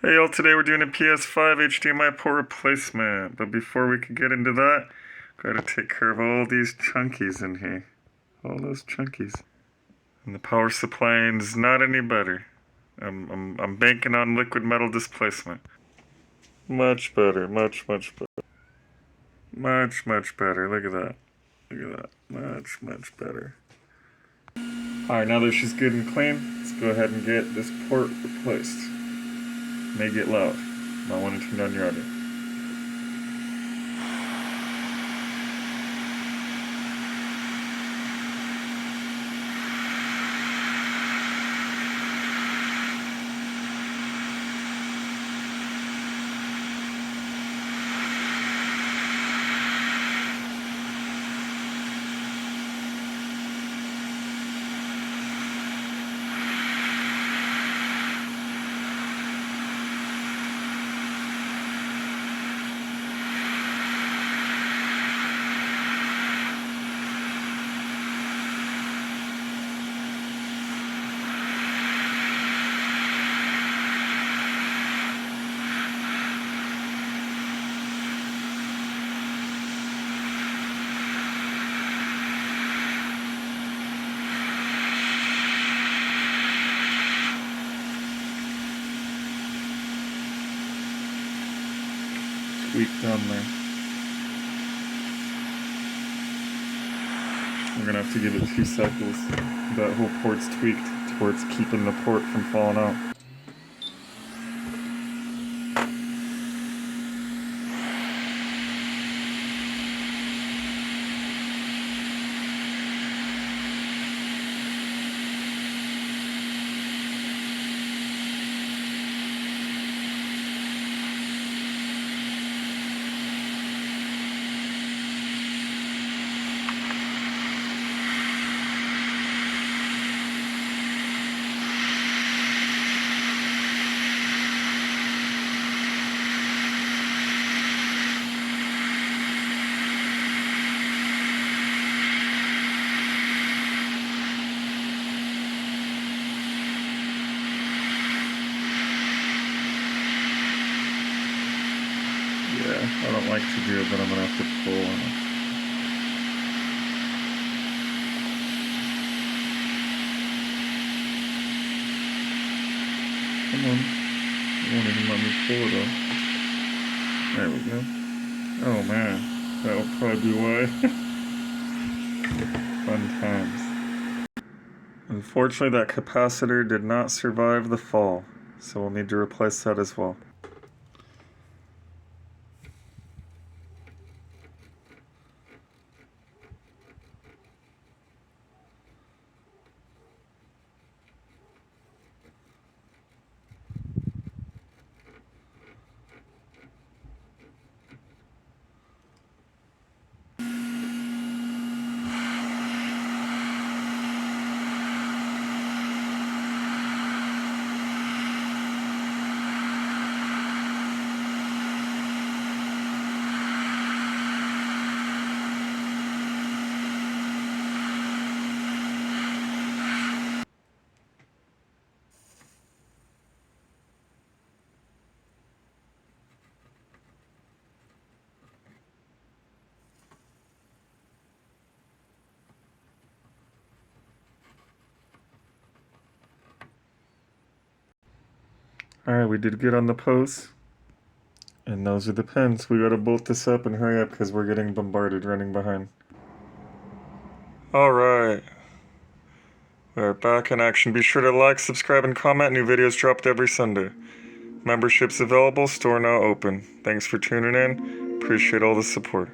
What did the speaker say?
Hey y'all, today we're doing a PS5 HDMI port replacement, but before we can get into that, gotta take care of all these chunkies in here. All those chunkies. And the power supply is not any better. I'm banking on liquid metal displacement. Much better, much better. Much better, look at that. Look at that, much better. Alright, now that she's good and clean, let's go ahead and get this port replaced. May get loud. Might want to turn down your audio. Tweak down there. We're gonna have to give it 2 cycles. That whole port's tweaked towards keeping the port from falling out. I don't like to do it, but I'm gonna have to pull on it. Come on. You won't even let me pull it up. There we go. Oh man, that'll probably be why. Fun times. Unfortunately, that capacitor did not survive the fall, so we'll need to replace that as well. Alright, we did good on the pose. And those are the pins. We gotta bolt this up and hurry up because we're getting bombarded running behind. Alright. We're back in action. Be sure to like, subscribe, and comment. New videos dropped every Sunday. Memberships available, store now open. Thanks for tuning in. Appreciate all the support.